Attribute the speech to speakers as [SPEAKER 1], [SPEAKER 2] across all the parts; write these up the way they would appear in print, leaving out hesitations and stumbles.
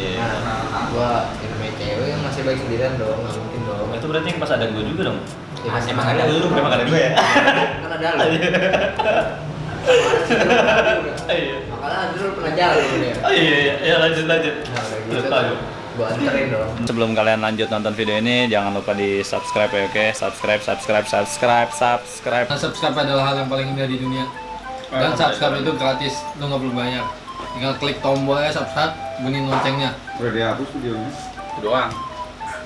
[SPEAKER 1] Iya.
[SPEAKER 2] Nah, gua yang namanya cewek yang masih baik sendirian dong, nggak mungkin dong.
[SPEAKER 1] Itu berarti yang pas ada gue juga dong.
[SPEAKER 2] Ya, masih
[SPEAKER 3] Emang ada lu.
[SPEAKER 1] Emang ada gue ya?
[SPEAKER 2] kan ada lu.
[SPEAKER 1] Iya.
[SPEAKER 2] Makanya dulu pernah jalan dulu dia.
[SPEAKER 1] Oh iya, lanjut.
[SPEAKER 2] Nah, udah gitu
[SPEAKER 1] Lupa
[SPEAKER 2] tuh,
[SPEAKER 1] gue.
[SPEAKER 2] gua anterin dong.
[SPEAKER 1] Sebelum kalian lanjut nonton video ini, jangan lupa di subscribe ya, oke? Subscribe.
[SPEAKER 4] Nah, subscribe adalah hal yang paling indah di dunia. Dan subscribe itu gratis, lu nggak perlu banyak. Tinggal klik tombolnya subscribe, bunyiin loncengnya.
[SPEAKER 5] Udah dihapus videonya.
[SPEAKER 3] Doang.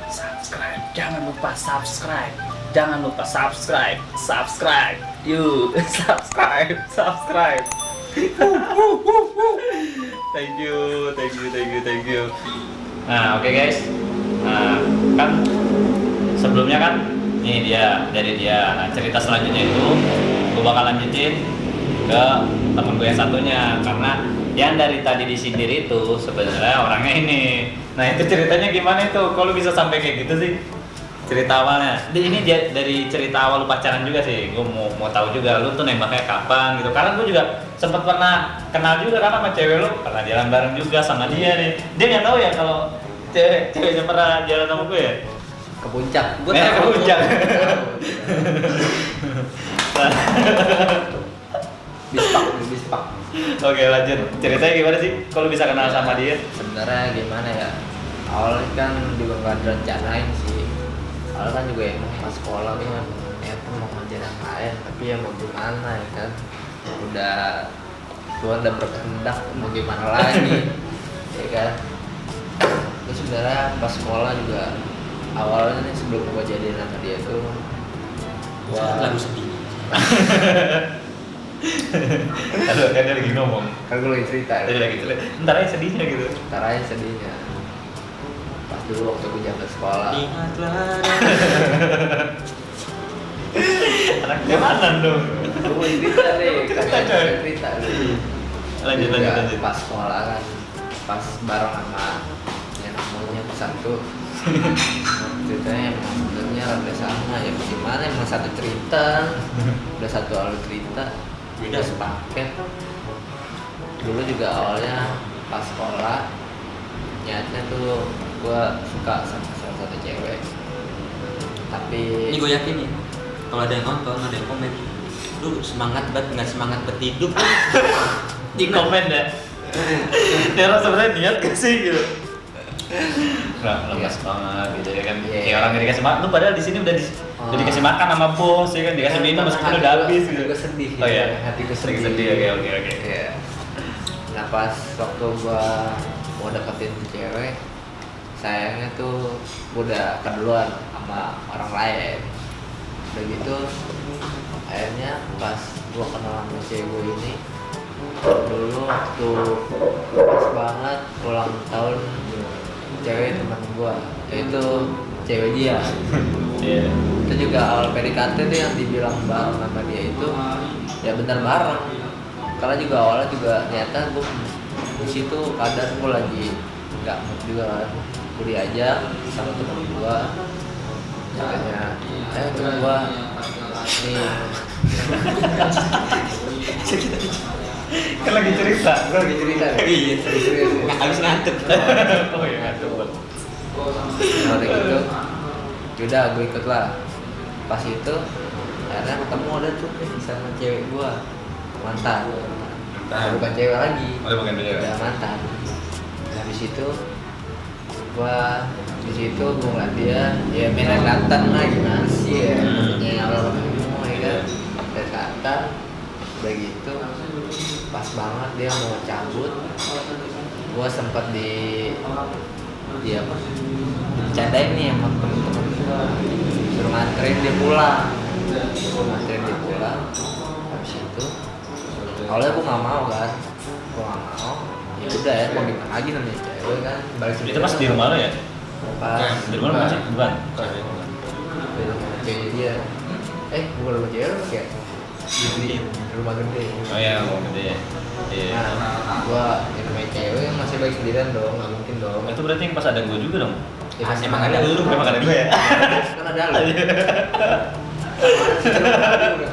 [SPEAKER 1] Subscribe, jangan lupa subscribe. Subscribe. Yuk, subscribe. Thank you. Nah, oke guys. Nah, kan sebelumnya kan ini dari dia. Nah, cerita selanjutnya itu gue bakal lanjutin ke temen gue yang satunya, karena yang dari tadi disindir itu sebenarnya orangnya ini. Nah, itu ceritanya gimana itu? Kalau bisa sampai kayak gitu sih? Cerita awalnya. Ini dia dari cerita awal lu pacaran juga sih. Gue mau tahu juga lu tuh nembaknya kapan gitu. Karena gue juga sempat pernah kenal juga kan sama cewek lu, pernah jalan bareng juga sama dia nih. Dia nggak tahu ya kalau ceweknya pernah jalan sama gue ya.
[SPEAKER 2] Ke puncak. Gua
[SPEAKER 1] Ke
[SPEAKER 2] tahu.
[SPEAKER 1] puncak.
[SPEAKER 2] Bispak.
[SPEAKER 1] Oke, lanjut. Ceritanya gimana sih? Kalau bisa kenal sama dia?
[SPEAKER 2] Sebenarnya gimana ya? Awalnya kan juga nggak direncanain sih. Awalnya kan juga emang pas sekolah tuh kan mau ngajar yang lain, tapi ya mau gimana ya kan? Udah Tuhan udah berkehendak, mau gimana lagi? Ya kan? Terus sebenarnya pas sekolah juga awalnya nih sebelum gua jadian sama dia tuh
[SPEAKER 3] Lagu sedih.
[SPEAKER 1] Aduh, kan dia lagi ngomong.
[SPEAKER 2] kan gue lagi cerita
[SPEAKER 1] Dia lagi cerita. Ntar aja sedihnya gitu.
[SPEAKER 2] ntar aja sedihnya pas dulu waktu gue jalan sekolah
[SPEAKER 3] Ingatlah.
[SPEAKER 1] Anak jalanan dong.
[SPEAKER 2] gue mau cerita nih kagak cerita nih
[SPEAKER 1] Lanjut.
[SPEAKER 2] pas sekolah kan pas bareng sama yang namanya satu ceritanya emang sebenarnya udah sama ya gimana emang satu cerita udah satu alur cerita udah sepaket dulu juga awalnya pas sekolah niatnya tuh gue suka sama salah satu cewek tapi
[SPEAKER 3] Ini gue yakin nih, kalau ada yang nonton, ada yang komen, lu semangat banget, nggak semangat berhidup.
[SPEAKER 1] Di komen ya. Ya lo sebenarnya niat gak sih gitu? Nggak lemas banget gitu ya kan.
[SPEAKER 2] Iya.
[SPEAKER 1] Kayak orang nggak dikasih makan. Lu padahal di sini udah dikasih makan sama bos ya kan, dikasih minum meskipun udah habis gitu.
[SPEAKER 2] gue sedih
[SPEAKER 1] Oh iya.
[SPEAKER 2] hati gue
[SPEAKER 1] Lagi
[SPEAKER 2] sedih
[SPEAKER 1] Oke.
[SPEAKER 2] Iya. Nah pas waktu gua mau deketin cewek, sayangnya tuh gua udah keduluan sama orang lain. Udah gitu, akhirnya pas gua kenal sama cewek gua ini, dulu waktu pas banget ulang tahun cewek teman gua, yaitu cewek dia.
[SPEAKER 1] Iya.
[SPEAKER 2] Itu juga awal PDKT tuh yang dibilang bareng sama dia itu ya benar bareng. Karena juga awalnya juga ternyata gue di situ kadang gue lagi nggak mood juga kan, kuliah aja sama temen gue, katanya temen gue nih
[SPEAKER 1] Kan lagi cerita.
[SPEAKER 2] gue lagi cerita nih.
[SPEAKER 3] Iya,
[SPEAKER 2] serius.
[SPEAKER 3] habis ngantuk.
[SPEAKER 1] Oh iya ngantuk.
[SPEAKER 2] Nah udah gitu, yaudah gue ikut lah. Pas itu akhirnya ketemu ada tuh sama cewek gue mantan. Bukan cewek lagi.
[SPEAKER 1] Oh, bukan cewek.
[SPEAKER 2] Udah mantan. Nah di situ gua ngeliat dia ya main kelihatan lah gimana sih ya maksudnya awal ketemu ya kan kelihatan udah gitu pas banget dia mau cabut gua sempet di apa bercandain nih sama temen-temen gua suruh nganterin dia pulang habis itu awalnya gue nggak mau kan, ya udah ya mau gimana lagi namanya cewek kan balik sendiri.
[SPEAKER 1] Itu pas di rumah lo ya?
[SPEAKER 2] Pas
[SPEAKER 1] Di rumah lo masih? Bukan?
[SPEAKER 2] di rumah cewek dia bukan rumah cewek lo kayak di rumah gede.
[SPEAKER 1] Oh iya, rumah gede ya. Iya.
[SPEAKER 2] Nah gue yang namanya cewek yang masih baik sendirian dong, nggak mungkin dong.
[SPEAKER 1] Itu berarti yang pas ada gue juga dong?
[SPEAKER 2] Ya, pasti
[SPEAKER 3] Emang ada lu.
[SPEAKER 1] Emang ada gue ya?
[SPEAKER 2] kan ada lo.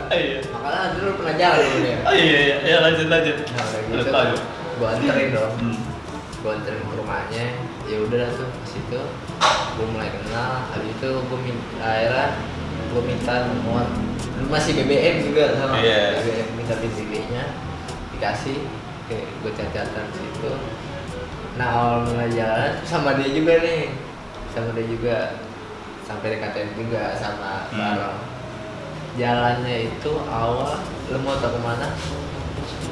[SPEAKER 1] Iya.
[SPEAKER 2] Makanya dulu pernah jalan dulu dia.
[SPEAKER 1] Oh iya, lanjut.
[SPEAKER 2] Nah udah gitu
[SPEAKER 1] Lupa gue.
[SPEAKER 2] gue anterin dong.
[SPEAKER 1] Hmm.
[SPEAKER 2] Gue anterin ke rumahnya. Ya udah tuh ke situ gue mulai kenal. Habis itu akhirnya gue minta nomor, masih BBM juga sama BBM, minta BBM-nya dikasih. Oke, gue chat-chatan situ. Nah awal mulai jalan sama dia juga nih, sampai dikatain juga sama bareng. Jalannya itu awal, lu mau tau kemana?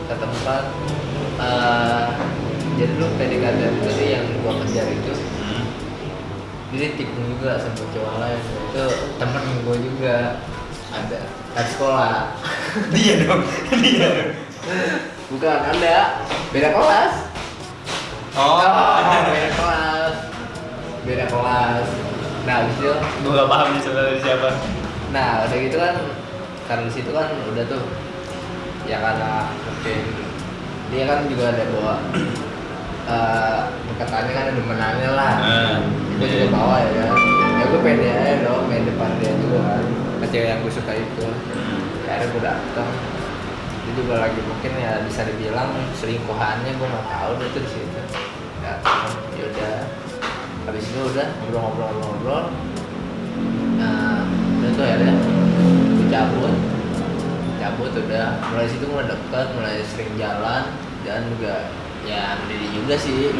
[SPEAKER 2] Ke tempat jadi lu PDKT itu sih yang gua kejar itu. Jadi tikung juga sama cowok lain. Itu temen gua juga ada dari sekolah.
[SPEAKER 1] Dia dong.
[SPEAKER 2] Bukan, ada beda kelas. Beda kelas. Nah abis itu
[SPEAKER 1] Gue gak paham nih sebenarnya siapa.
[SPEAKER 2] nah udah gitu kan, karena di situ kan udah tuh ya karena mungkin dia kan juga ada bawa dekatannya kan ada demenannya lah. Gue juga bawa ya kan, ya gue pede aja dong main depan dia juga kan ke cewek yang gue suka itu. Akhirnya gue dateng, dia juga lagi mungkin ya bisa dibilang selingkuhannya, gue nggak tahu deh tuh di situ. Dateng, yaudah habis itu udah ngobrol. Nah udah tuh akhirnya gue cabut udah mulai situ mulai deket, mulai sering jalan dan juga ya mendiri juga sih.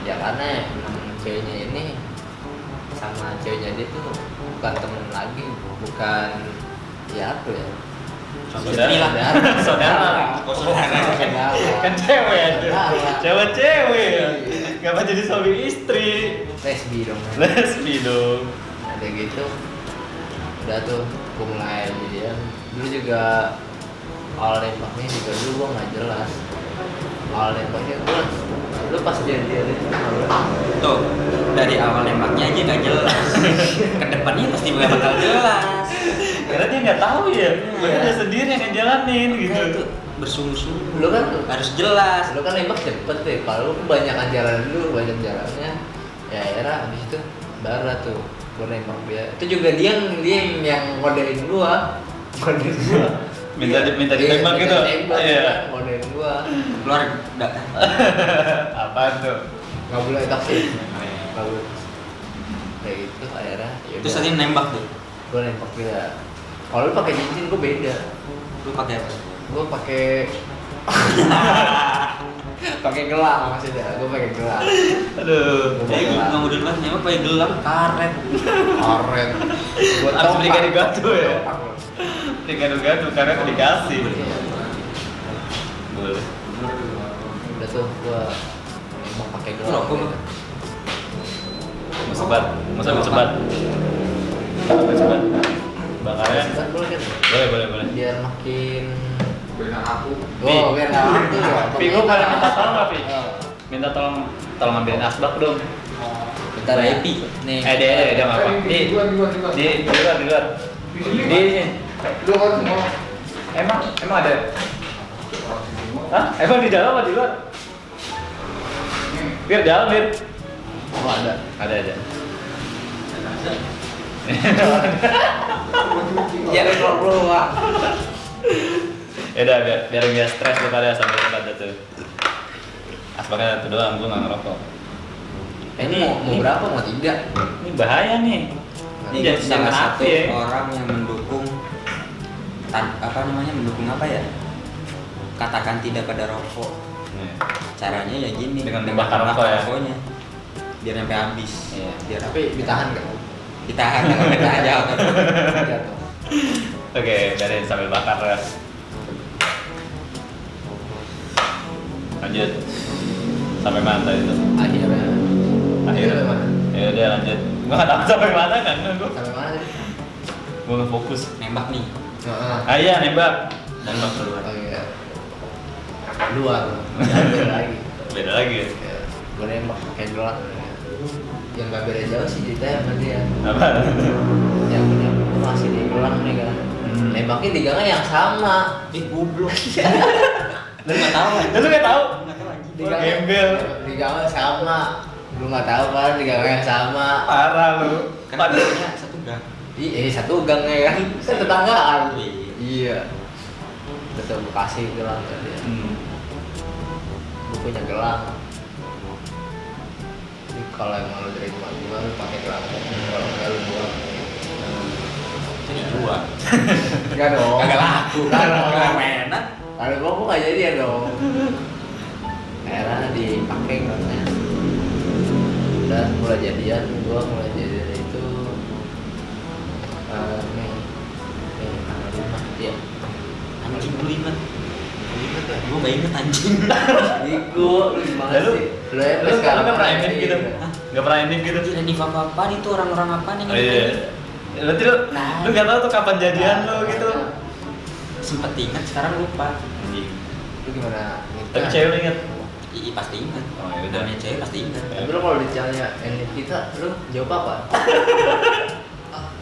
[SPEAKER 2] Ya karena emang ceweknya ini sama ceweknya dia tuh bukan temen lagi, bukan ya apa ya,
[SPEAKER 1] Saudara. Kan cewek aja. Cewek. Ngapa jadi suami istri?
[SPEAKER 2] lesbi dong. Ada gitu. Udah tuh gue mulai jadian. Dulu juga awal nembaknya juga dulu gue nggak jelas. Awal nembaknya gue, lu pas jadian itu
[SPEAKER 3] Tuh, dari awal nembaknya aja nggak jelas. Kedepannya pasti nggak bakal jelas.
[SPEAKER 1] Karena dia nggak tahu ya. Makanya dia sendiri yang ngejalanin gitu.
[SPEAKER 3] Nah, itu bersungguh-sungguh.
[SPEAKER 2] lu kan
[SPEAKER 3] Harus jelas.
[SPEAKER 2] lu kan nembak cepet deh. Kalau lu kebanyakan jalan dulu, banyak jalannya. Ya akhirnya habis itu baru tuh gue nembak dia. Itu juga dia yang ngodein gua.
[SPEAKER 1] Minta ditembak gitu. Iya.
[SPEAKER 2] Ngodein gua.
[SPEAKER 3] Keluar
[SPEAKER 1] Apaan tuh?
[SPEAKER 2] Nggak boleh taksi. Nggak boleh. Kayak gitu akhirnya.
[SPEAKER 3] Terus tadi nembak tuh.
[SPEAKER 2] Gue nembak dia. Kalau lu pakai cincin gue beda.
[SPEAKER 3] Lu pakai apa?
[SPEAKER 2] Gue pakai gelang maksudnya. Gue pakai gelang.
[SPEAKER 1] Aduh.
[SPEAKER 3] Jadi gue nggak mau duluan nembak pakai gelang karet.
[SPEAKER 2] Karet. Gue
[SPEAKER 1] Harus beli gado-gado ya? Beli gado-gado karena dikasih. Boleh.
[SPEAKER 2] Udah tuh gue emang pakai gelang.
[SPEAKER 3] Rokok lu.
[SPEAKER 1] Mau sebat. Bakarnya.
[SPEAKER 2] Sebat boleh kan?
[SPEAKER 1] Boleh.
[SPEAKER 2] Biar makin
[SPEAKER 4] Berikan aku.
[SPEAKER 2] biar nggak waktu ya.
[SPEAKER 1] Pi, gue pada minta tolong nggak, Pi? Minta tolong ambilin asbak dong.
[SPEAKER 2] Bentar ya.
[SPEAKER 3] Epi.
[SPEAKER 2] Nih.
[SPEAKER 1] Dia nggak apa. Di luar. Di
[SPEAKER 4] Lu harus mau.
[SPEAKER 1] Emang ada? Hah? Emang di dalam apa di luar? Biar jalan, Bir.
[SPEAKER 2] Oh ada.
[SPEAKER 1] Ada.
[SPEAKER 2] Jangan keluar.
[SPEAKER 1] Ya udah biar nggak stres lu pada sampai tempat tuh. Asbaknya itu doang, gua nggak ngerokok.
[SPEAKER 2] Ini mau berapa? Mau 3?
[SPEAKER 1] Ini bahaya nih. Ini
[SPEAKER 3] Ini
[SPEAKER 1] jadi
[SPEAKER 3] salah satu
[SPEAKER 1] ya.
[SPEAKER 3] orang yang mendukung mendukung apa ya? Katakan tidak pada rokok. Caranya ya gini,
[SPEAKER 1] Dengan membakar rokok ya?
[SPEAKER 3] rokoknya. Biar sampai habis.
[SPEAKER 1] Iya.
[SPEAKER 3] Biar
[SPEAKER 2] Tapi ditahan kan?
[SPEAKER 3] ditahan kalau ditahan jauh.
[SPEAKER 2] Jatuh.
[SPEAKER 1] Oke, dari sambil bakar res. Lanjut. Sampai mana tadi itu?
[SPEAKER 2] Akhirnya. Sampai mana?
[SPEAKER 1] Ya udah lanjut. Gua nggak tahu sampai mana kan gua.
[SPEAKER 2] Sampai mana sih?
[SPEAKER 1] Gua nggak fokus.
[SPEAKER 3] Nembak nih.
[SPEAKER 1] Ah iya nembak.
[SPEAKER 3] Nembak keluar.
[SPEAKER 2] Oh iya. Luar. Beda lagi.
[SPEAKER 1] Beda lagi.
[SPEAKER 2] Ya, gue nembak pakai gelang. Yang nggak beda jauh sih ceritanya sama dia.
[SPEAKER 1] Apa?
[SPEAKER 2] Yang punya gue masih di gelang nih kan. Nembaknya di gangnya yang sama.
[SPEAKER 3] Goblok. Lu nggak tahu kan?
[SPEAKER 1] Lu nggak tahu?
[SPEAKER 3] Nggak tahu anjing.
[SPEAKER 2] Di
[SPEAKER 1] Gembel.
[SPEAKER 2] Di gangnya sama. Lu nggak tahu kan di gangnya yang sama.
[SPEAKER 1] Parah lu.
[SPEAKER 3] Kan padahal satu gang.
[SPEAKER 2] Satu gangnya kan. Kan tetanggaan.
[SPEAKER 3] Iya.
[SPEAKER 2] Iya. Betul Bekasi gelang kan dia. Gue punya gelang. kalau emang lu dari rumah gua lu pakai celana kalau enggak lu buang.
[SPEAKER 3] Itu dijual.
[SPEAKER 2] Enggak dong.
[SPEAKER 3] Kagak laku. Kagak enak.
[SPEAKER 2] Kalau gua nggak jadi ya dong. Akhirnya dipakai katanya. Dan mulai jadian itu Mei tanggal 5 ya.
[SPEAKER 3] Anjing lu inget.
[SPEAKER 2] Ingat ya?
[SPEAKER 3] Gua gak inget anjing.
[SPEAKER 2] Iku lu gimana
[SPEAKER 1] Lalu,
[SPEAKER 2] sih?
[SPEAKER 1] lu nggak pernah ending gitu?
[SPEAKER 2] Hah?
[SPEAKER 1] Nggak pernah ending gitu?
[SPEAKER 3] Itu Niva apaan itu orang-orang apaan yang
[SPEAKER 1] Oh iya. Berarti lu nggak tahu tuh kapan jadian lu gitu?
[SPEAKER 3] Sempet inget sekarang lupa.
[SPEAKER 1] Anjing.
[SPEAKER 2] Itu gimana?
[SPEAKER 1] Tapi cewek lu inget?
[SPEAKER 3] Iya pasti inget.
[SPEAKER 1] Oh, ya udah.
[SPEAKER 3] Namanya cewek pasti inget.
[SPEAKER 2] Tapi lu kalau ditanya ending kita, lu jawab apa?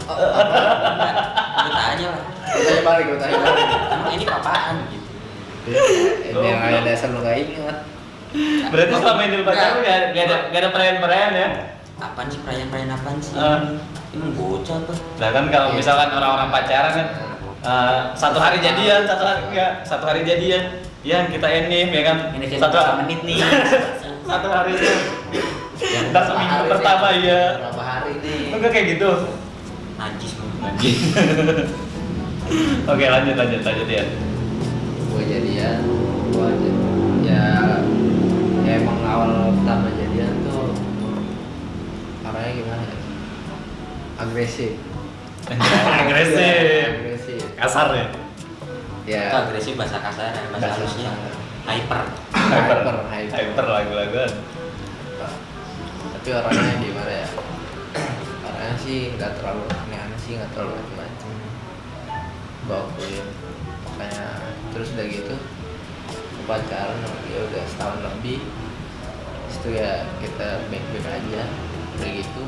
[SPEAKER 3] Gue tanya lah.
[SPEAKER 2] Gue tanya balik.
[SPEAKER 3] Emang ini apaan gitu.
[SPEAKER 2] Ini yang ada dasar lu gak ingat.
[SPEAKER 1] Berarti selama ini lu pacaran nggak ada perayaan-perayaan ya?
[SPEAKER 3] Apaan sih perayaan apaan sih?
[SPEAKER 1] Ah.
[SPEAKER 3] Emang bocah apa?
[SPEAKER 1] Nah kan kalau misalkan orang-orang pacaran kan satu hari jadian, satu hari jadian, ya kita ending ya kan?
[SPEAKER 3] Ini
[SPEAKER 1] Satu
[SPEAKER 3] berapa menit nih?
[SPEAKER 1] satu hari itu. Ntar seminggu pertama ya.
[SPEAKER 2] Berapa hari nih?
[SPEAKER 1] Enggak kayak gitu.
[SPEAKER 3] Najis lu.
[SPEAKER 1] Anjing. Oke lanjut ya.
[SPEAKER 2] Gue jadian, ya emang awal pertama jadian tuh orangnya gimana ya? Agresif.
[SPEAKER 1] Agresif. Kasar ya.
[SPEAKER 2] Ya.
[SPEAKER 3] Itu agresif bahasa kasar, bahasa halusnya hyper.
[SPEAKER 1] Hyper lagu-laguan.
[SPEAKER 2] Tapi orangnya gimana ya? Orangnya sih nggak terlalu aneh-aneh sih, nggak terlalu macam-macam. Bakuin. Makanya terus udah gitu pacaran ya udah setahun lebih. Terus itu ya kita baik-baik aja. Udah gitu.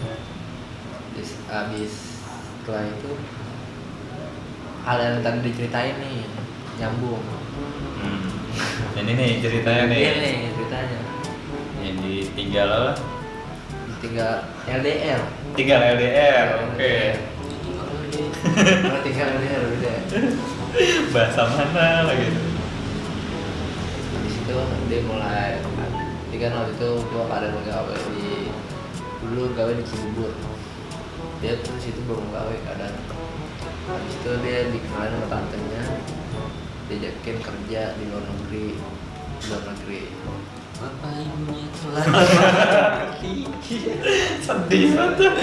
[SPEAKER 2] Terus abis setelah itu hal yang tadi diceritain nih nyambung.
[SPEAKER 1] Ini nih ceritanya nih.
[SPEAKER 2] Iya nih ceritanya.
[SPEAKER 1] Yang ditinggal apa?
[SPEAKER 2] Tinggal LDR.
[SPEAKER 1] Tinggal LDR. Oke.
[SPEAKER 2] Kalau tinggal LDR udah.
[SPEAKER 1] Bahasa mana lagi?
[SPEAKER 2] Habis itu dia mulai dia kan waktu itu gua ada gawe dulu gawe di Cibubur. Dia terus itu belum gawe kadang. Habis itu dia dikenalin sama tantenya, diajakin kerja di luar negeri.
[SPEAKER 3] Bapak ibunya telah
[SPEAKER 1] Sedih banget.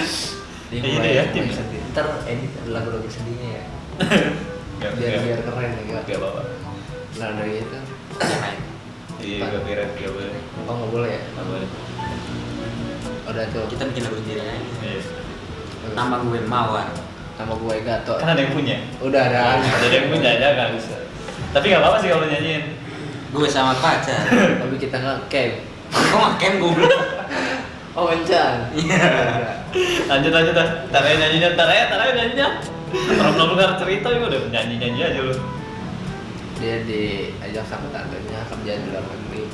[SPEAKER 2] Dia
[SPEAKER 1] Ini
[SPEAKER 2] mulai
[SPEAKER 1] ya, tim.
[SPEAKER 2] sedih. Ntar edit lagu-lagu sedihnya ya. Biar keren ya.
[SPEAKER 1] Gak apa-apa.
[SPEAKER 2] Nah dari itu,
[SPEAKER 3] Jangan.
[SPEAKER 1] Iya, gak boleh.
[SPEAKER 2] oh nggak boleh ya.
[SPEAKER 1] Gak boleh.
[SPEAKER 2] Udah tuh.
[SPEAKER 3] Kita bikin lagu sendiri aja.
[SPEAKER 1] Iya.
[SPEAKER 3] Nama gue Mawar.
[SPEAKER 2] Nama gue Gato.
[SPEAKER 1] Kan ada yang punya.
[SPEAKER 2] Udah ada.
[SPEAKER 1] Ada yang punya aja kan bisa. Tapi gak apa-apa sih kalau nyanyiin.
[SPEAKER 3] Gue sama pacar.
[SPEAKER 2] Tapi kita nggak camp.
[SPEAKER 3] Kok makan gue belum?
[SPEAKER 2] Oh encan.
[SPEAKER 3] Iya.
[SPEAKER 1] Lanjut dah. Tar aja nyanyinya. Belum dengar cerita juga udah nyanyi aja lu.
[SPEAKER 2] Dia diajak sama tantenya kerja di luar negeri.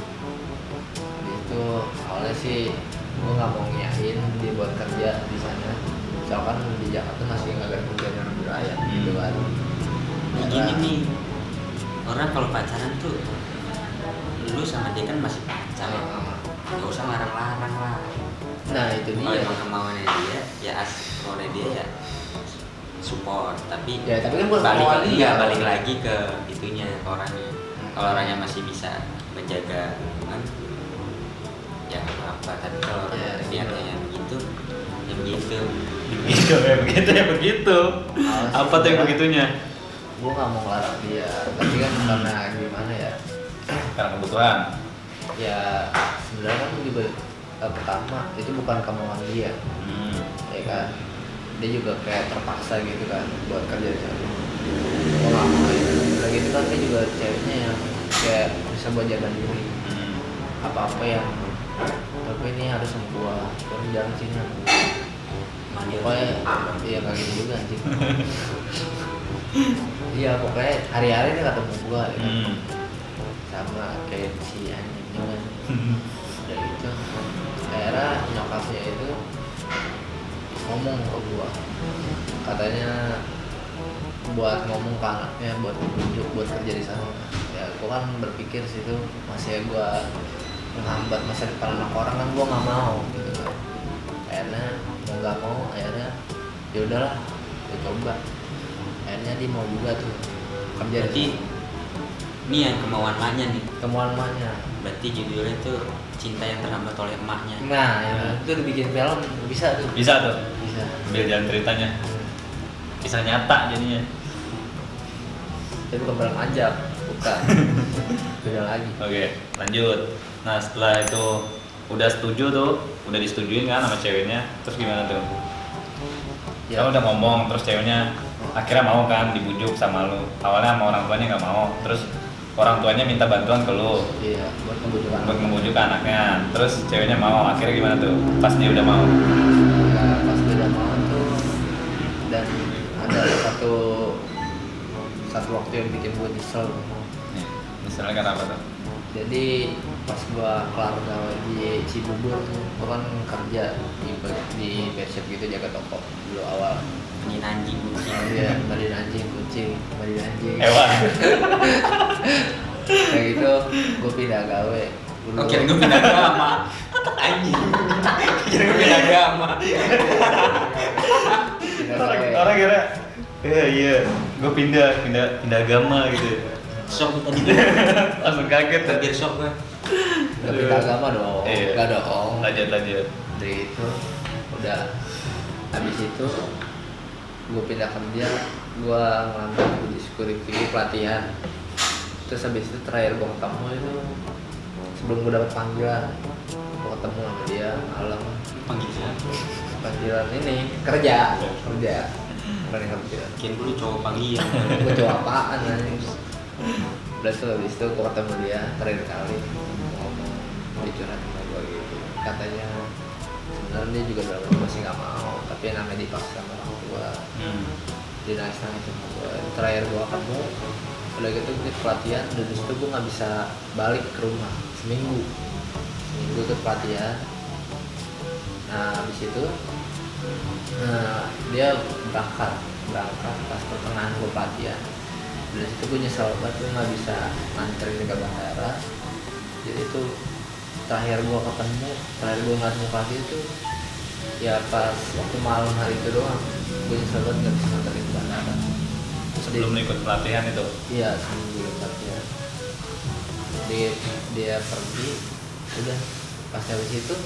[SPEAKER 2] Habis itu awalnya sih gue nggak mau ngiyain dia buat kerja di sana. Soalnya kan di Jakarta masih nggak ada kerjaan yang berayat gitu kan.
[SPEAKER 3] Nah, gini nih. Orang kalau pacaran tuh lu sama dia kan masih pacar. Gak usah larang-larang lah.
[SPEAKER 2] Nah itu
[SPEAKER 3] Kalau
[SPEAKER 2] dia.
[SPEAKER 3] emang kemauannya dia, ya asik kemauannya dia ya support. Tapi
[SPEAKER 2] Ya tapi kan buat kemauan dia.
[SPEAKER 3] balik lagi ke itunya, ke orangnya. Kalau orangnya masih bisa menjaga hubungan, ya nggak apa-apa. Tapi kalau
[SPEAKER 2] Ya,
[SPEAKER 3] niatnya yang begitu, ya begitu.
[SPEAKER 1] Begitu. Apa tuh yang begitunya?
[SPEAKER 2] Gue nggak mau ngelarang dia, tapi kan karena gimana ya?
[SPEAKER 1] Karena kebutuhan.
[SPEAKER 2] Ya sebenarnya kan juga pertama itu bukan kemauan dia, ya kan? Dia juga kayak terpaksa gitu kan buat kerja di sana. Gue nggak mau ya. Lagi itu kan dia juga ceweknya yang kayak bisa buat jaga diri. Apa-apa yang tapi ini harus sama gua, jangan sini sama gua. Pokoknya iya nggak gitu juga anjing. Iya pokoknya hari-hari dia ketemu gua ya kan? Sama kayak si anjingnya kan. Udah gitu akhirnya nyokapnya itu ngomong ke gua, katanya buat ngomong ke anaknya buat tunjuk buat kerja di sana. Ya gua kan berpikir situ masih gua menghambat masa depan anak orang kan gua nggak mau gitu kan. akhirnya mau nggak mau akhirnya ya udahlah gue coba, akhirnya dia mau juga tuh kerja.
[SPEAKER 3] Berarti ini yang kemauan emaknya nih.
[SPEAKER 2] kemauan emaknya.
[SPEAKER 3] Berarti judulnya tuh Cinta yang Terhambat oleh Emaknya.
[SPEAKER 2] Nah ya, itu dibikin film bisa tuh.
[SPEAKER 1] Bisa tuh.
[SPEAKER 2] Bisa.
[SPEAKER 1] Ambil jalan ceritanya. Kisah nyata jadinya.
[SPEAKER 2] Tapi bukan film ajab, bukan. Beda lagi.
[SPEAKER 1] Oke, lanjut. Nah, setelah itu udah setuju tuh, udah disetujuin kan sama ceweknya. Terus gimana tuh?
[SPEAKER 2] Ya.
[SPEAKER 1] Kamu udah ngomong, terus ceweknya akhirnya mau kan dibujuk sama lu. Awalnya sama orang tuanya nggak mau, terus orang tuanya minta bantuan ke lu
[SPEAKER 2] Iya, buat membujuk anak.
[SPEAKER 1] buat membujuk anaknya. Terus ceweknya mau, akhirnya gimana tuh? Pas dia udah mau.
[SPEAKER 2] Ya, pas dia udah mau tuh, dan ada satu waktu yang bikin gue nyesel.
[SPEAKER 1] Nih, misalnya kan apa tuh?
[SPEAKER 2] Jadi pas gua kelar gawe di Cibubur tuh, gua kan kerja di pet shop gitu, jaga toko dulu awal.
[SPEAKER 3] Ini anjing kucing.
[SPEAKER 2] Iya, mandiin anjing, kucing, mandiin anjing.
[SPEAKER 1] Hewan.
[SPEAKER 2] Kayak gitu, gua pindah gawe. Dulu.
[SPEAKER 3] Oke, gue pindah agama. Anjing. Kira gue pindah agama.
[SPEAKER 2] Pindah gawe.
[SPEAKER 1] Orang kira, iya, gue pindah agama gitu.
[SPEAKER 3] Shock tadi.
[SPEAKER 1] Langsung kaget ya.
[SPEAKER 3] Hampir shock gue.
[SPEAKER 2] Gak pindah agama dong.
[SPEAKER 1] Iya.
[SPEAKER 2] Gak dong.
[SPEAKER 1] Lanjut.
[SPEAKER 2] Dari itu udah, habis itu gue pindah kerja, gue ngelamar di security pelatihan. Terus habis itu terakhir gue ketemu itu sebelum gue dapet panggilan, gue ketemu sama dia malam.
[SPEAKER 3] Panggil siapa?
[SPEAKER 2] Panggilan ini kerja. Bukan kerja.
[SPEAKER 3] Kian dulu cowok panggilan.
[SPEAKER 2] Gue coba apaan anjing. Udah tuh habis itu gue ketemu dia terakhir kali, ngomong, dia curhat sama gue gitu. Katanya sebenarnya dia juga dalam masih nggak mau, tapi namanya dipaksa sama orang tua. Dia nangis sama gue. Terakhir gue ketemu, udah gitu ikut pelatihan, dan disitu gue nggak bisa balik ke rumah seminggu ikut pelatihan. Nah habis itu dia berangkat pas pertengahan gue pelatihan. Dari situ gue nyesel banget, gue nggak bisa nganterin dia ke bandara. Jadi itu terakhir gue ngeliat muka dia itu ya pas waktu malam hari itu doang. Gue nyesel banget nggak bisa nganterin ke bandara.
[SPEAKER 1] Sebelum ikut pelatihan itu.
[SPEAKER 2] Iya, sebelum gue ikut pelatihan. Dia pergi, udah pas habis itu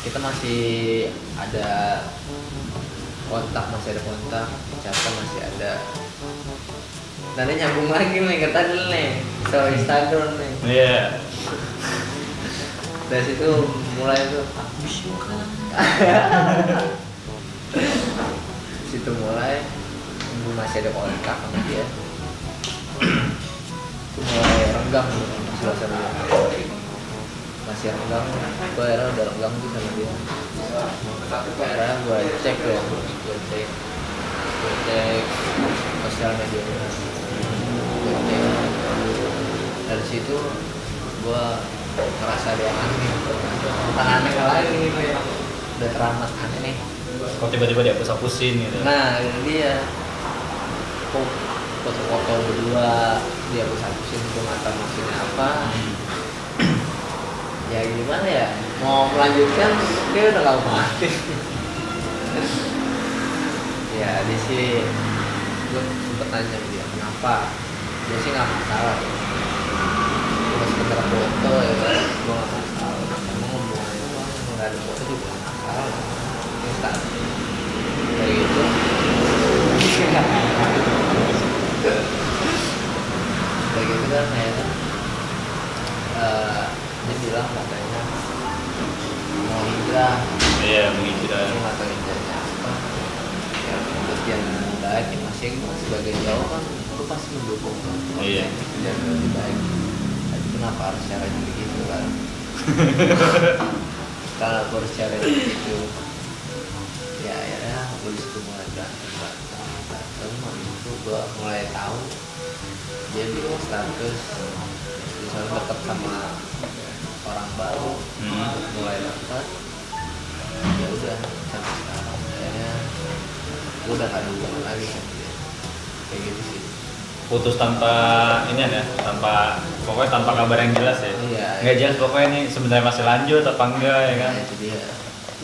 [SPEAKER 2] kita masih ada kontak, ucapan masih ada. Nanti nyambung lagi nih, kata dulu nih soal Instagram nih.
[SPEAKER 1] Iya.
[SPEAKER 2] Dari situ mulai tuh situ mulai gue masih ada kontak sama dia. Itu mulai renggang masih renggang. Gue akhirnya udah renggang tuh sama dia. Akhirnya gue cek sosial media, dari situ gue ngerasa ada yang aneh, bukan aneh lain gitu ya, udah teramat aneh nih.
[SPEAKER 1] Kok tiba-tiba dihapus-hapusin gitu?
[SPEAKER 2] Nah ini dia, kok foto-foto berdua dihapus-hapusin, gue nggak tahu maksudnya apa. Ya gimana ya, mau melanjutkan dia udah gak mau mati. Ya di sini gue sempet tanya dia kenapa, dia sih nggak masalah, cuma sekedar foto ya kan, gue nggak masalah. Emang hubungannya nggak ada foto juga nggak masalah, instan kayak gitu. Kayak gitu kan akhirnya dia bilang katanya mau hijrah.
[SPEAKER 1] Iya, begitu dah.
[SPEAKER 2] Dia nggak tahu hijrahnya apa. Ya menurut dia baik ya, masih sebagai jauh kan lu pasti mendukung kan.
[SPEAKER 1] Iya.
[SPEAKER 2] Dan lebih baik. Tapi kenapa harus caranya begitu kan? Kalau aku harus caranya begitu, ya gue disitu mulai berantem. Habis itu gue mulai tahu dia bikin status misalnya dekat sama orang baru, mulai dekat. Ya udah sampai sekarang kayaknya gue udah gak ada hubungan lagi sama dia, kayak gitu sih.
[SPEAKER 1] Putus tanpa ini ya, pokoknya tanpa kabar yang jelas ya.
[SPEAKER 2] Iya.
[SPEAKER 1] Nggak jelas pokoknya ini sebenarnya masih lanjut apa enggak ya kan?
[SPEAKER 2] Nah, itu dia.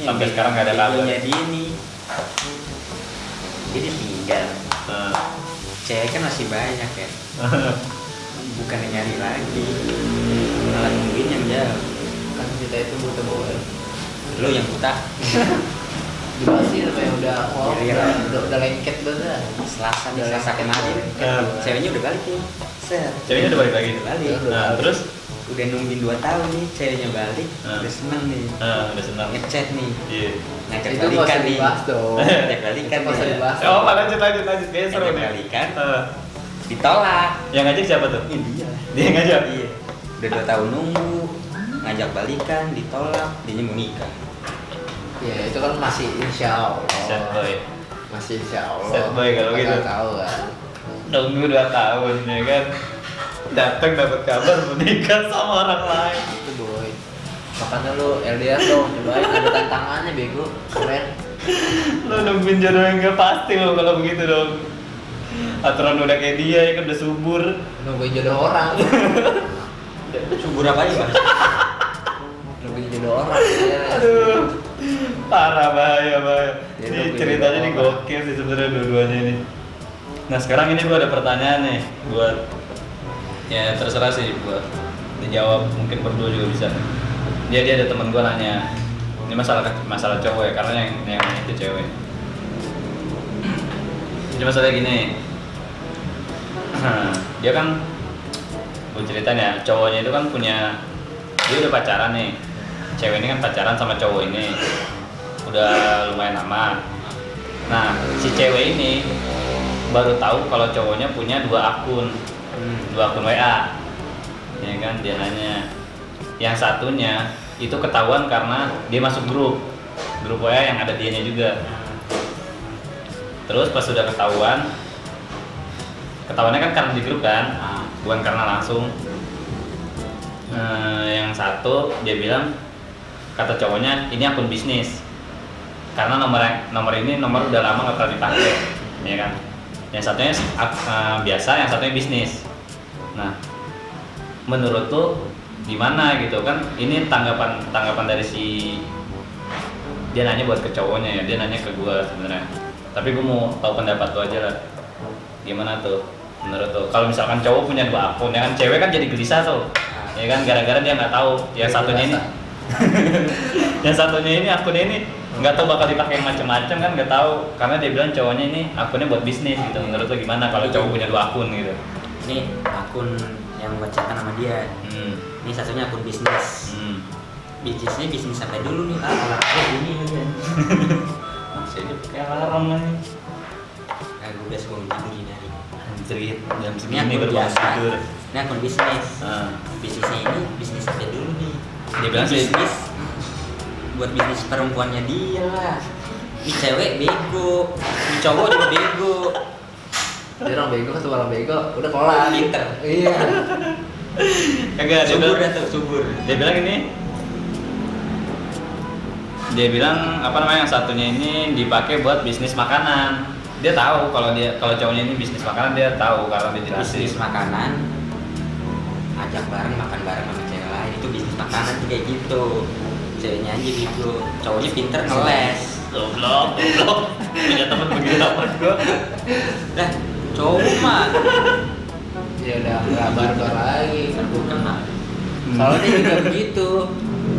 [SPEAKER 1] sampai sekarang nggak ada kabar.
[SPEAKER 3] Dia nih, dia ditinggal. Cewek kan masih banyak ya. Bukan nyari lagi, malah nungguin yang jauh.
[SPEAKER 2] Kan kita itu buta boy.
[SPEAKER 3] Lo yang buta.
[SPEAKER 2] Dibasi apa yang udah
[SPEAKER 3] Iya.
[SPEAKER 2] udah lengket banget.
[SPEAKER 3] Selasa nih,
[SPEAKER 2] Udah
[SPEAKER 3] Selasa
[SPEAKER 2] lengket.
[SPEAKER 3] kemarin. Ceweknya udah balik nih. Set.
[SPEAKER 1] Ceweknya udah balik lagi.
[SPEAKER 3] Udah balik.
[SPEAKER 1] Nah, terus
[SPEAKER 3] Udah nungguin 2 tahun nih, ceweknya balik. Udah seneng nih.
[SPEAKER 1] udah senang.
[SPEAKER 3] Ngechat nih.
[SPEAKER 1] Iya.
[SPEAKER 3] Ngajak
[SPEAKER 2] Itu nggak usah
[SPEAKER 3] balikan nih.
[SPEAKER 2] dibahas dong.
[SPEAKER 3] Ngajak balikan
[SPEAKER 2] Itu nggak usah
[SPEAKER 3] nih.
[SPEAKER 2] dibahas.
[SPEAKER 1] Oh, lanjut kayaknya seru
[SPEAKER 3] Ngajak
[SPEAKER 1] nih.
[SPEAKER 3] balikan.
[SPEAKER 1] Eh,
[SPEAKER 3] Ditolak.
[SPEAKER 1] yang ngajak siapa tuh?
[SPEAKER 3] Dia.
[SPEAKER 1] Dia yang ngajak.
[SPEAKER 3] Iya. Udah 2 tahun nunggu, ngajak balikan, ditolak, dia mau nikah.
[SPEAKER 2] Ya itu kan masih insya Allah.
[SPEAKER 1] Sad boy.
[SPEAKER 2] Masih insya Allah.
[SPEAKER 1] Sad boy kalau
[SPEAKER 2] Kita
[SPEAKER 1] gitu.
[SPEAKER 2] nggak tahu kan.
[SPEAKER 1] Nunggu 2 tahun ya kan. Datang dapat kabar menikah sama orang lain.
[SPEAKER 2] Itu boy. Makanya lu LDR dong, cobain ada tantangannya bego, keren.
[SPEAKER 1] Lo nungguin jodoh yang gak pasti lo kalau begitu dong. Aturan udah kayak dia ya kan udah subur.
[SPEAKER 2] Nungguin jodoh orang.
[SPEAKER 3] Subur apa aja, Bang?
[SPEAKER 2] Nungguin jodoh orang. Ya.
[SPEAKER 1] Aduh, parah, bahaya.
[SPEAKER 2] Dia
[SPEAKER 1] Ini
[SPEAKER 2] nungguin
[SPEAKER 1] ceritanya
[SPEAKER 2] jodoh
[SPEAKER 1] nih
[SPEAKER 2] orang.
[SPEAKER 1] gokil sih sebenarnya dua-duanya ini. Nah sekarang ini gua ada pertanyaan nih buat, ya terserah sih buat dijawab, mungkin berdua juga bisa. Dia ada teman gua nanya, ini masalah cowok ya, karena yang itu cewek. Jadi masalah gini, dia kan, gue ceritain ya, cowoknya itu kan punya, dia udah pacaran nih, cewek ini kan pacaran sama cowok ini, udah lumayan lama. Nah, si cewek ini baru tahu kalau cowoknya punya 2 akun, 2 akun WA, ya kan, dia nanya. Yang satunya itu ketahuan karena dia masuk grup WA yang ada dianya juga. Terus pas sudah ketahuannya kan karena di grup kan, bukan karena langsung. Yang satu dia bilang, kata cowoknya ini akun bisnis, karena nomor ini udah lama nggak pernah dipakai, ya kan. Yang satunya biasa, yang satunya bisnis. Nah, menurut tuh gimana gitu kan? Ini tanggapan dari si, dia nanya buat ke cowoknya ya, dia nanya ke gua sebenarnya. Tapi gua mau tahu pendapat lu aja lah. Gimana tuh menurut tuh? Kalau misalkan cowok punya 2 akun, ya kan, cewek kan jadi gelisah tuh. Ya kan, gara-gara dia nggak tahu yang satunya ini. Yang satunya ini akunnya ini nggak tahu bakal dipakai macam-macam kan, nggak tahu, karena dia bilang cowoknya ini akunnya buat bisnis gitu. Menurut lo gimana kalau cowok punya 2 akun gitu?
[SPEAKER 3] Ini akun yang buat chatan sama dia. Ini satunya akun bisnis. Bisnisnya bisnis sampai dulu nih. Olahraga ini aja.
[SPEAKER 1] Masih aja pakai alarm nih.
[SPEAKER 3] Aku udah sebelum tidur ini hari.
[SPEAKER 1] Anjir, jam
[SPEAKER 3] Ini
[SPEAKER 1] segini
[SPEAKER 3] akun
[SPEAKER 1] baru bangun
[SPEAKER 3] biasa.
[SPEAKER 1] tidur.
[SPEAKER 3] Ini akun bisnis. Bisnisnya ini bisnis sampai dulu nih.
[SPEAKER 1] Dia bilang sih,
[SPEAKER 3] Bisnis buat bisnis perempuannya dia lah. Ini cewek bego, ini cowok juga bego.
[SPEAKER 2] Dia orang bego, satu orang bego, udah kelar.
[SPEAKER 3] Pinter.
[SPEAKER 2] Iya.
[SPEAKER 1] kagak, dia
[SPEAKER 3] Subur
[SPEAKER 1] bilang,
[SPEAKER 3] dah tuh, subur.
[SPEAKER 1] dia bilang ini, dia bilang apa namanya, yang satunya ini dipakai buat bisnis makanan. Dia tahu kalau cowoknya ini bisnis makanan, dia tahu karena dia
[SPEAKER 3] Bisnis
[SPEAKER 1] bisnis.
[SPEAKER 3] makanan, ajak bareng makan bareng sama cewek lain, itu bisnis makanan tuh kayak gitu. Ceweknya aja gitu, cowoknya pinter ngeles.
[SPEAKER 1] Goblok. Punya teman begitu dapat gua.
[SPEAKER 3] Dah, cowok mah
[SPEAKER 2] Ya udah nggak barbar lagi.
[SPEAKER 3] bukan mah.
[SPEAKER 2] Soalnya dia juga begitu.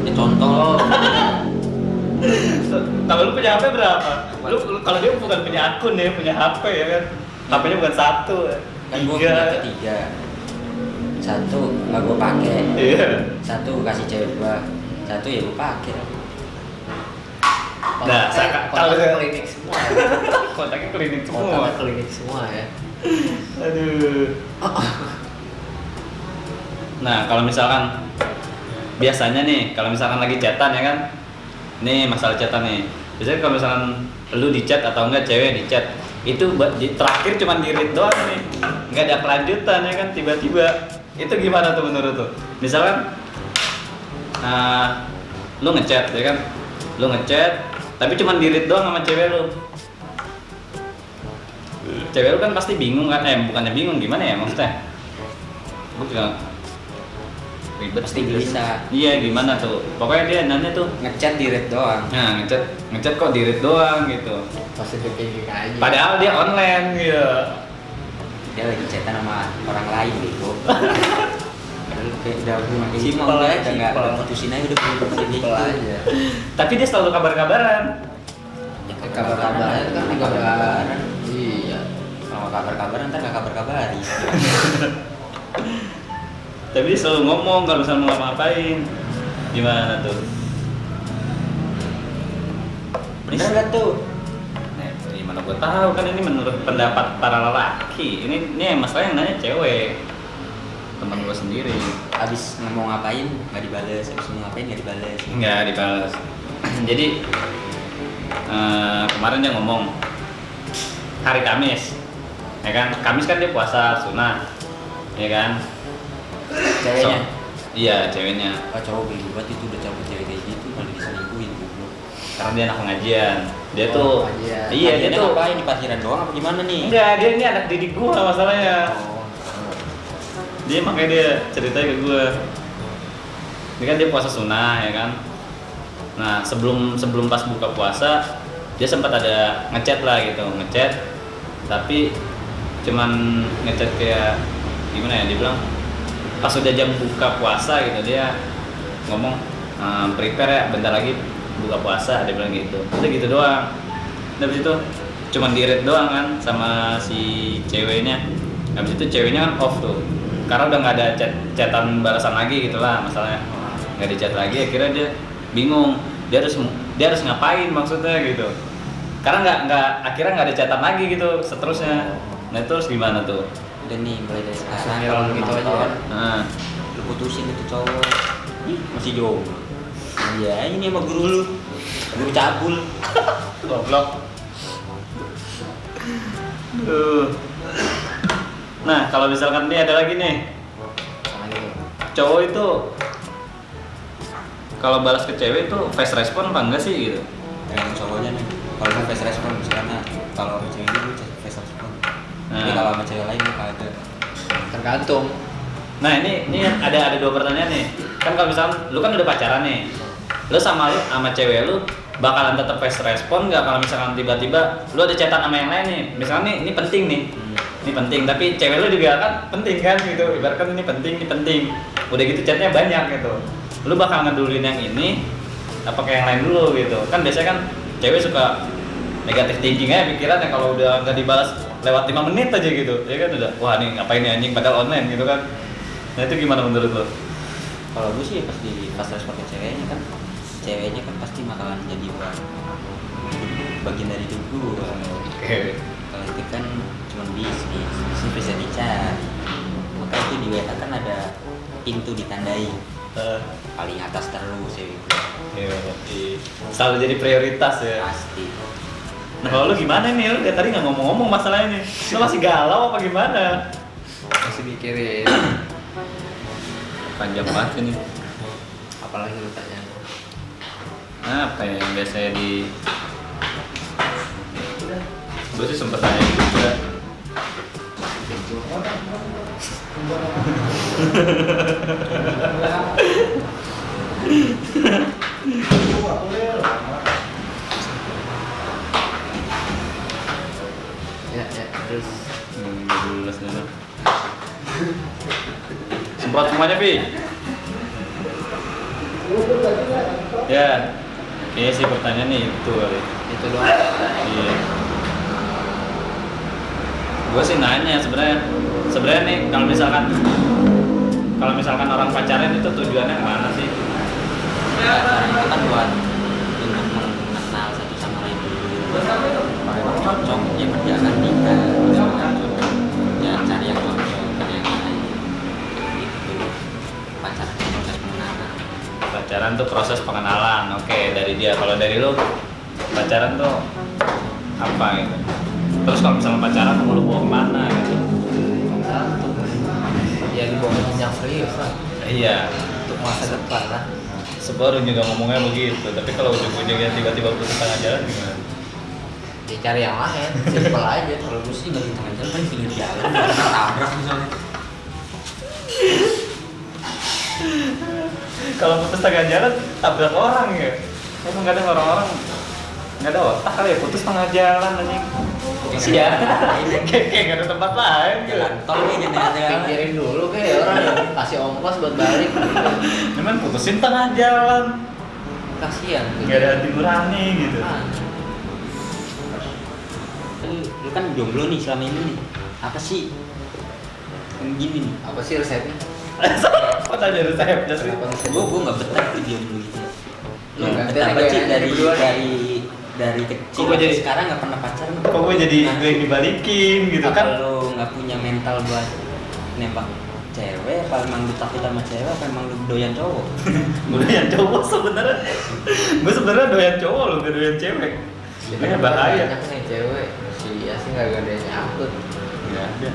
[SPEAKER 3] Ya contoh.
[SPEAKER 1] Kalau lu punya HP berapa? Lu kalau dia bukan punya akun ya, punya HP ya kan. HP-nya bukan 1,
[SPEAKER 3] Kan gua punya 3. 1 nggak gua pakai.
[SPEAKER 1] Iya.
[SPEAKER 3] 1 kasih cewek gua. 1 ya gua pakai.
[SPEAKER 1] Nah, kalau
[SPEAKER 2] kontaknya klinik semua.
[SPEAKER 1] kontaknya klinik semua.
[SPEAKER 2] Kontaknya klinik semua ya.
[SPEAKER 1] Aduh. Nah, kalau misalkan biasanya nih, kalau misalkan lagi chatan ya kan, nih masalah chatan nih. Biasanya kalau misalkan lu di chat atau enggak cewek di chat, itu terakhir cuma di read doang nih, nggak ada kelanjutan ya kan, tiba-tiba. Itu gimana tuh menurut tuh? Misalkan lu ngechat ya kan, lu ngechat, tapi cuma di read doang sama cewek lu. Cewek lu kan pasti bingung kan, bukannya bingung, gimana ya maksudnya? Gue juga ribet
[SPEAKER 3] Pasti
[SPEAKER 1] sih.
[SPEAKER 3] bisa.
[SPEAKER 1] Iya gimana tuh, pokoknya dia nanya tuh,
[SPEAKER 3] Ngechat di red doang.
[SPEAKER 1] nah ngechat kok di read doang gitu,
[SPEAKER 2] Positive thinking aja.
[SPEAKER 1] padahal dia online gitu.
[SPEAKER 3] Dia lagi chatan sama orang lain gitu. Lalu kayak udah hubungan kayak gitu
[SPEAKER 2] Simpel
[SPEAKER 3] mah
[SPEAKER 2] aja,
[SPEAKER 3] udah nggak
[SPEAKER 2] simpel.
[SPEAKER 3] putusin aja udah putusin kayak
[SPEAKER 2] Simpel
[SPEAKER 3] gitu.
[SPEAKER 2] aja.
[SPEAKER 1] Tapi dia selalu kabar-kabaran.
[SPEAKER 3] Ya
[SPEAKER 2] Kabar-kabaran kan
[SPEAKER 3] kabar-kabaran.
[SPEAKER 2] kabar-kabaran. Iya.
[SPEAKER 3] Sama kabar-kabaran ntar nggak kabar-kabari.
[SPEAKER 1] Tapi dia selalu ngomong kalau misalnya mau ngapa-ngapain. Gimana tuh?
[SPEAKER 3] Bener nggak tuh?
[SPEAKER 1] Nah, gimana gue tahu kan ini menurut pendapat para lelaki. Ini masalah yang nanya cewek. Teman gue sendiri.
[SPEAKER 3] Abis ngomong ngapain nggak dibales, abis ngomong ngapain nggak dibales.
[SPEAKER 1] Enggak dibalas. Jadi kemarin dia ngomong hari Kamis, ya kan? Kamis kan dia puasa sunnah, ya kan?
[SPEAKER 3] Ceweknya.
[SPEAKER 1] Iya ceweknya.
[SPEAKER 3] Oh cowok bego banget itu udah cabut cewek kayak gitu malah diselingkuhin goblok.
[SPEAKER 1] Karena dia anak pengajian. Dia
[SPEAKER 2] Oh,
[SPEAKER 1] tuh,
[SPEAKER 2] pengajian.
[SPEAKER 1] iya dia tuh.
[SPEAKER 3] ngapain di parkiran doang apa gimana nih?
[SPEAKER 1] Enggak, dia ini anak didik gua masalahnya.
[SPEAKER 2] Oh.
[SPEAKER 1] Dia makanya dia ceritanya ke gua. Ini kan dia puasa sunnah ya kan. Nah sebelum pas buka puasa dia sempat ada ngechat lah gitu, ngechat. Tapi cuman ngechat kayak gimana ya? Dia bilang pas udah jam buka puasa gitu dia ngomong prepare ya bentar lagi buka puasa, dia bilang gitu. Udah gitu doang. Habis itu cuman di-read doang kan sama si ceweknya. Habis itu ceweknya kan off tuh. Karena udah nggak ada chatan balasan lagi gitu lah masalahnya. Nggak di chat lagi, akhirnya dia bingung. Dia harus ngapain maksudnya gitu. Karena akhirnya nggak ada chatan lagi gitu seterusnya. Nah terus gimana tuh?
[SPEAKER 3] Udah nih mulai dari sekarang
[SPEAKER 2] Sambil
[SPEAKER 3] kalau
[SPEAKER 2] gitu
[SPEAKER 3] gitu
[SPEAKER 2] aja.
[SPEAKER 3] aja.
[SPEAKER 1] Nah,
[SPEAKER 3] Lu putusin itu cowok. Ih, masih jomblo. Iya, ini sama guru lu. Guru cabul.
[SPEAKER 1] goblok. Nah, kalau misalkan ini ada lagi nih,
[SPEAKER 2] Sama gitu.
[SPEAKER 1] cowok itu kalau balas ke cewek itu fast respon apa enggak sih gitu?
[SPEAKER 3] Yang cowoknya nih. Kalau mau face respon karena kalau sama cewek itu face respon. Tapi
[SPEAKER 1] Nah.
[SPEAKER 3] kalau sama cewek lain dia kagak.
[SPEAKER 2] Tergantung.
[SPEAKER 1] Nah ini ada dua pertanyaan nih. Kan kalau misalkan lu kan udah pacaran nih, lu sama cewek lu bakalan tetap fast respon nggak kalau misalkan tiba-tiba lu ada chatan sama yang lain nih? Misalkan nih ini penting nih, ini penting. Tapi cewek lu juga kan penting kan gitu. Ibaratkan ini penting. Udah gitu chatnya banyak gitu. Lu bakal ngedulin yang ini apa kayak yang lain dulu gitu? Kan biasanya kan cewek suka negatif thinking aja pikirannya kalau udah nggak dibalas lewat 5 menit aja gitu, ya kan udah wah nih ngapain nih anjing padahal online gitu kan. Nah itu gimana menurut lo?
[SPEAKER 3] Kalau gue sih pasti pas respon ke ceweknya kan pasti bakalan jadi bagian dari hidup gue.
[SPEAKER 1] Oke.
[SPEAKER 3] Kalau itu kan cuma bisnis bisa dicari. Maka itu di WA kan ada pintu ditandai paling atas terus ya gitu.
[SPEAKER 1] Selalu jadi prioritas ya.
[SPEAKER 3] Pasti.
[SPEAKER 1] Nah kalau lu gimana nih? Lu dari tadi nggak ngomong-ngomong masalahnya nih. Lu masih galau apa gimana?
[SPEAKER 2] Masih mikirin.
[SPEAKER 1] Panjang banget ini.
[SPEAKER 2] Apalagi lu tanya.
[SPEAKER 1] Apa ya yang biasanya di gue sih sempet tanya juga.
[SPEAKER 2] Ya, terus
[SPEAKER 1] Lulus dulu. Semprot semuanya, Pi. Ya. Kayaknya sih pertanyaan nih itu kali.
[SPEAKER 2] itu doang.
[SPEAKER 1] Iya. Gue sih nanya sebenarnya nih kalau misalkan orang pacaran itu tujuannya kemana sih?
[SPEAKER 3] Pacaran itu kan buat untuk mengenal satu sama lain dulu. Kalau cocok ya kerjakan nikah. Ya cari yang cocok, cari yang lain. Gitu. Pacaran itu proses pengenalan.
[SPEAKER 1] Pacaran tuh proses pengenalan. Oke, dari dia. Kalau dari lu pacaran tuh apa gitu? Terus kalau misalnya pacaran mau lu bawa kemana gitu?
[SPEAKER 2] Ya dibawa yang serius lah.
[SPEAKER 1] Iya.
[SPEAKER 2] Untuk masa depan lah.
[SPEAKER 1] Sebaru juga ngomongnya begitu. Tapi kalau ujung-ujungnya tiba-tiba putus tengah jalan gimana?
[SPEAKER 2] Ya cari yang lain. Simpel aja.
[SPEAKER 3] Kalau gue sih bagi tengah jalan kan pinggir jalan, tabrak misalnya.
[SPEAKER 1] Kalau putus tengah jalan tabrak orang ya. Emang kadang orang-orang nggak ada otak kali ya, putus tengah jalan anjing. Iya. Kayak nggak ada tempat lain gitu.
[SPEAKER 3] Jalan tol nih jalan.
[SPEAKER 2] Pikirin dulu kayak orang yang kasih ongkos buat balik gitu.
[SPEAKER 1] Cuman putusin tengah jalan.
[SPEAKER 2] Kasihan
[SPEAKER 1] Nggak ada hati nurani gitu.
[SPEAKER 3] Lu kan jomblo nih selama ini nih. Apa sih yang gini nih?
[SPEAKER 2] Apa sih resepnya?
[SPEAKER 1] Kok tanya resepnya sih?
[SPEAKER 2] Kenapa resep?
[SPEAKER 3] Gue nggak betah di jomblo gitu. Lu
[SPEAKER 2] Gantian
[SPEAKER 3] betah
[SPEAKER 2] kayak
[SPEAKER 3] sih dari
[SPEAKER 2] berdua nih.
[SPEAKER 3] dari kecil
[SPEAKER 1] Kok gua
[SPEAKER 3] sampai
[SPEAKER 1] jadi-
[SPEAKER 3] sekarang nggak pernah pacaran.
[SPEAKER 1] Kok gue jadi gue yang dibalikin gitu
[SPEAKER 3] Apa
[SPEAKER 1] kan?
[SPEAKER 3] lu nggak punya mental buat nembak cewek? Apa emang lu takut sama cewek? Apa emang lu doyan cowok?
[SPEAKER 1] Gue doyan cowok sebenarnya. Gue sebenarnya doyan cowok loh, gak doyan cewek. Ini bahaya.
[SPEAKER 2] Banyak nih cewek. Si Iya sih nggak ada yang nyangkut.
[SPEAKER 1] Gak ada.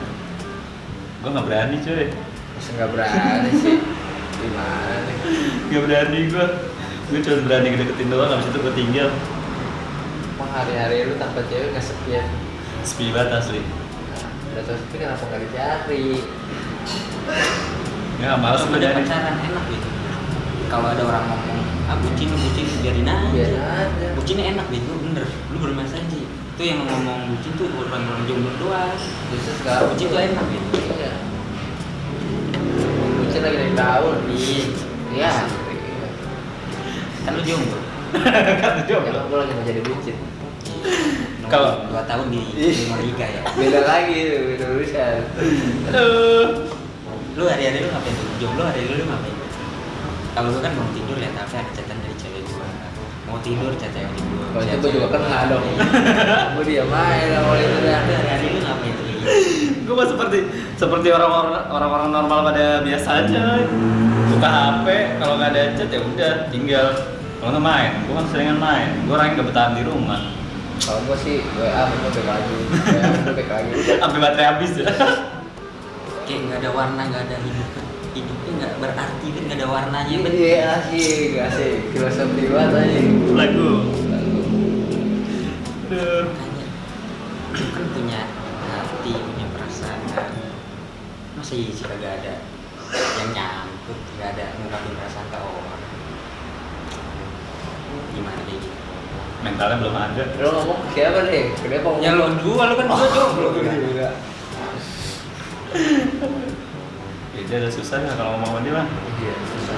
[SPEAKER 1] Gue nggak berani cuy.
[SPEAKER 2] Masa nggak berani sih? Gimana nih?
[SPEAKER 1] Gak berani gue. Gue cuma berani deketin doang, habis itu gue tinggal.
[SPEAKER 2] Emang hari-hari lu tanpa cewek nggak sepi ya?
[SPEAKER 1] Sepi banget asli.
[SPEAKER 2] Nah, udah tau sepi kenapa nggak dicari?
[SPEAKER 1] Ya males gue
[SPEAKER 3] Udah
[SPEAKER 1] jadi.
[SPEAKER 3] pacaran enak gitu. Kalau ada orang ngomong, ah bucin biarin aja.
[SPEAKER 2] Biarin aja.
[SPEAKER 3] Bucinnya enak gitu, bener. Lu bermain aja. Itu yang ngomong bucin tuh orang-orang jomblo doang.
[SPEAKER 2] Justru sekarang
[SPEAKER 3] Bucin tuh enak gitu.
[SPEAKER 2] Iya. Bucin lagi dari tahun.
[SPEAKER 3] Iya.
[SPEAKER 2] Iya.
[SPEAKER 3] Kan lu jomblo.
[SPEAKER 1] Kan
[SPEAKER 2] Ya
[SPEAKER 1] jomblo.
[SPEAKER 2] kan gue lagi mau jadi bucin.
[SPEAKER 1] Kalau-
[SPEAKER 3] 2 tahun di Amerika ya.
[SPEAKER 2] Beda lagi, beda urusan.
[SPEAKER 1] Aduh.
[SPEAKER 3] Lu hari-hari lu ngapain tuh? Jomblo hari-hari lu ngapain? Kalau lu kan mau tidur lihat HP ada chatan dari cewek gua. Mau tidur chat cewek gua.
[SPEAKER 2] Kalau itu gue juga kena dong. Gue diam aja kalau itu dah.
[SPEAKER 3] Lu hari-hari lu ngapain tuh?
[SPEAKER 1] Gue mah seperti orang-orang normal pada biasanya. Buka HP, kalau nggak ada chat ya udah tinggal. Kalau nggak main, gue kan seringan main. Gue orang yang nggak bertahan di rumah.
[SPEAKER 2] Kalau gue sih WA mau back lagi, WA mau back lagi.
[SPEAKER 1] Sampai baterai habis ya.
[SPEAKER 3] Kayak nggak ada warna, nggak ada hidupnya nggak berarti kan, nggak ada warnanya kan.
[SPEAKER 2] Iya asik, asik. Filosofi banget aja.
[SPEAKER 1] Lagu. Aduh.
[SPEAKER 3] Makanya lu kan punya hati, punya perasaan. Masa iya sih kagak ada yang nyangkut, nggak ada ngungkapin perasaan ke orang. Gimana kayak gitu?
[SPEAKER 1] Mentalnya belum ada.
[SPEAKER 2] Lo ngomong ke siapa deh? Ke Depok.
[SPEAKER 3] Ya lo dua, lu kan dua jomblo.
[SPEAKER 2] juga.
[SPEAKER 1] Ya dia ada susahnya kalau ngomong sama dia mah.
[SPEAKER 2] Iya, susah.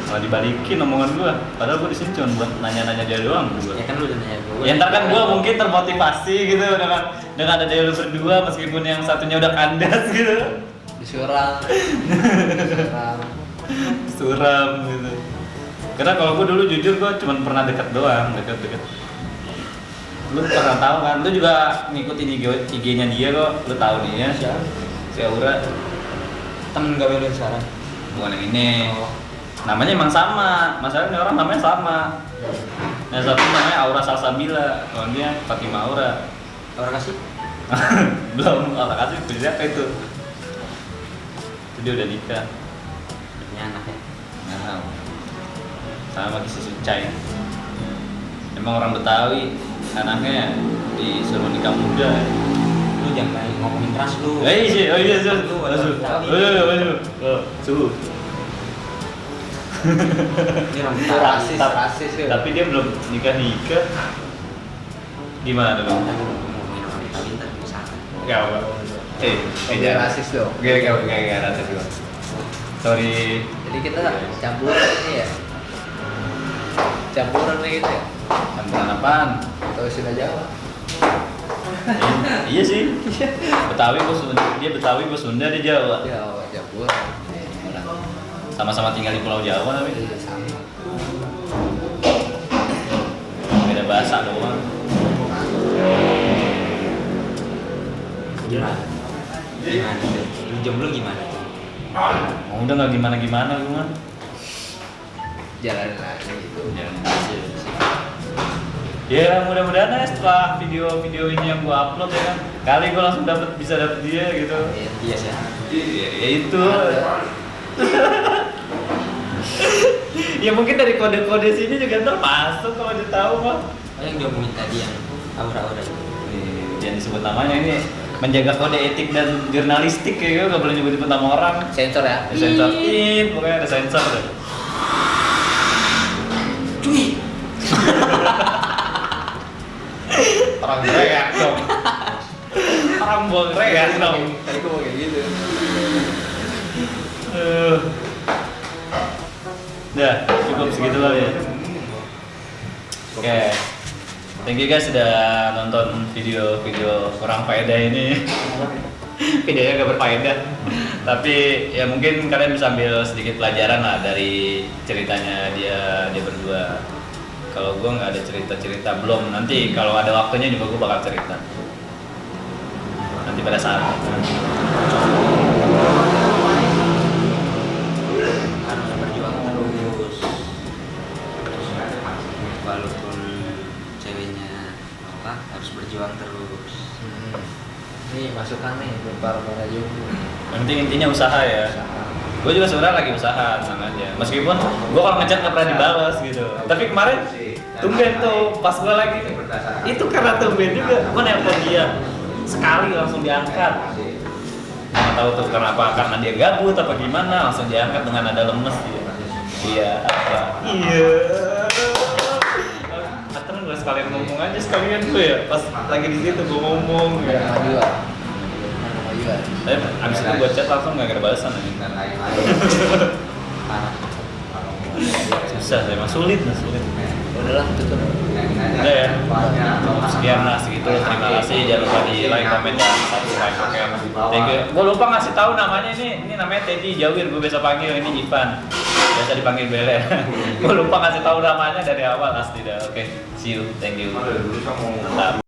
[SPEAKER 1] Malah dibalikin omongan gua. Padahal gua disini cuma buat nanya-nanya dia doang gua.
[SPEAKER 3] Ya kan lu udah nanya gue.
[SPEAKER 1] Ya ntar kan gua mungkin termotivasi gitu dengan ada dia lu berdua meskipun yang satunya udah kandas gitu.
[SPEAKER 2] Disurang. Disurang.
[SPEAKER 1] Suram gitu. Karena kalau gua dulu jujur gua cuma pernah deket doang, deket. Lu pernah tahu kan? Lu juga ngikutin IG-nya dia kok. Lu tahu dia.
[SPEAKER 3] Siapa?
[SPEAKER 1] Si Aura.
[SPEAKER 3] Temen gawe lu sekarang.
[SPEAKER 1] Bukan yang ini.
[SPEAKER 3] Oh.
[SPEAKER 1] Namanya emang sama. Masalahnya orang namanya sama. Yang satu namanya Aura Salsabila, kalau dia Fatima Aura.
[SPEAKER 3] Orang kasih?
[SPEAKER 1] Belum, Aura kasih siapa itu? Itu dia udah nikah.
[SPEAKER 3] Punya anak ya.
[SPEAKER 1] Nah, sama si Sucai. Emang orang Betawi, anaknya disuruh nikah muda.
[SPEAKER 3] Lu jangan ngomongin keras lu.
[SPEAKER 1] Oh iya, suhu.
[SPEAKER 3] Lu
[SPEAKER 1] Oh,
[SPEAKER 3] orang
[SPEAKER 1] suhu.
[SPEAKER 3] Betawi.
[SPEAKER 1] Oh, suhu.
[SPEAKER 3] Ini orang
[SPEAKER 2] Itu
[SPEAKER 3] Betawi.
[SPEAKER 2] rasis ya.
[SPEAKER 1] Tapi dia belum nikah. Gimana dong?
[SPEAKER 3] Ngomongin orang Betawi ntar kesana.
[SPEAKER 1] Gak apa.
[SPEAKER 2] Dia rasis dong.
[SPEAKER 1] Gak rasis gua. Sorry.
[SPEAKER 2] Jadi kita campuran ini ya. Campuran nih gitu ya.
[SPEAKER 1] Campuran apaan?
[SPEAKER 2] Atau Sunda Jawa.
[SPEAKER 1] Iya sih. Betawi gua Sunda, dia Betawi gua Sunda, dia Jawa.
[SPEAKER 2] Ya, campuran.
[SPEAKER 1] Sama-sama tinggal di Pulau Jawa tapi
[SPEAKER 2] Iya sama.
[SPEAKER 1] beda bahasa doang.
[SPEAKER 3] Gimana? Gimana? Lu jomblo gimana?
[SPEAKER 1] Mau udah nggak gimana gua mah.
[SPEAKER 2] Jalanin aja gitu.
[SPEAKER 1] Jangan aja. Ya mudah-mudahan ya setelah video-video ini yang gua upload ya kan, kali gua langsung bisa dapet dia gitu.
[SPEAKER 3] Iya sih.
[SPEAKER 1] Ya itu. Ya mungkin dari kode-kode sini juga ntar masuk kalau dia tahu mah.
[SPEAKER 3] Oh yang diomongin tadi yang aura-aura itu.
[SPEAKER 1] Jangan disebut namanya ini menjaga kode etik dan jurnalistik ya, gak boleh nyebut-nyebut nama orang.
[SPEAKER 2] Sensor ya.
[SPEAKER 1] Ada sensor, pokoknya ada sensor deh.
[SPEAKER 2] Cuy.
[SPEAKER 1] Orang reak dong. Orang buang reak dong.
[SPEAKER 2] Tadi gua mau kayak gitu.
[SPEAKER 1] Udah, cukup segitu lah ya. Oke. Thank you guys sudah nonton video kurang faedah ini. Videonya gak berfaedah. Tapi ya mungkin kalian bisa ambil sedikit pelajaran lah dari ceritanya dia berdua. Kalau gue nggak ada cerita belum. Nanti kalau ada waktunya juga gue bakal cerita. Nanti pada saat
[SPEAKER 3] Harus berjuang terus. Walaupun ceweknya nolak, harus berjuang terus.
[SPEAKER 2] Ini masukan nih buat para jomblo.
[SPEAKER 1] nanti intinya usaha ya. Gue juga sebenarnya lagi usaha tenang aja. Meskipun gue kalau ngechat nggak pernah dibalas gitu. Tapi kemarin tumben tuh pas gue lagi itu karena tumben juga gue nelpon dia sekali langsung diangkat. Nggak tahu tuh karena dia gabut apa gimana langsung diangkat dengan nada lemes dia. Iya apa? Iya. Atau gue sekalian ngomong aja sekalian tuh ya pas lagi di situ gue ngomong ya.
[SPEAKER 2] Kemajuan.
[SPEAKER 1] Tapi abis itu gue chat langsung nggak ada balasan aja. Susah, emang sulit.
[SPEAKER 2] Udahlah tutup.
[SPEAKER 1] Udah ya. Sekian lah segitu. Terima kasih. Jangan lupa di like, komen, dan subscribe. Oke. Thank you. Gue lupa ngasih tahu namanya ini namanya Teddy Jawir. Gue biasa panggil ini Ivan. Biasa dipanggil Bele. Gue lupa ngasih tahu namanya dari awal asli dah. Oke. See you. Thank you. Mantap.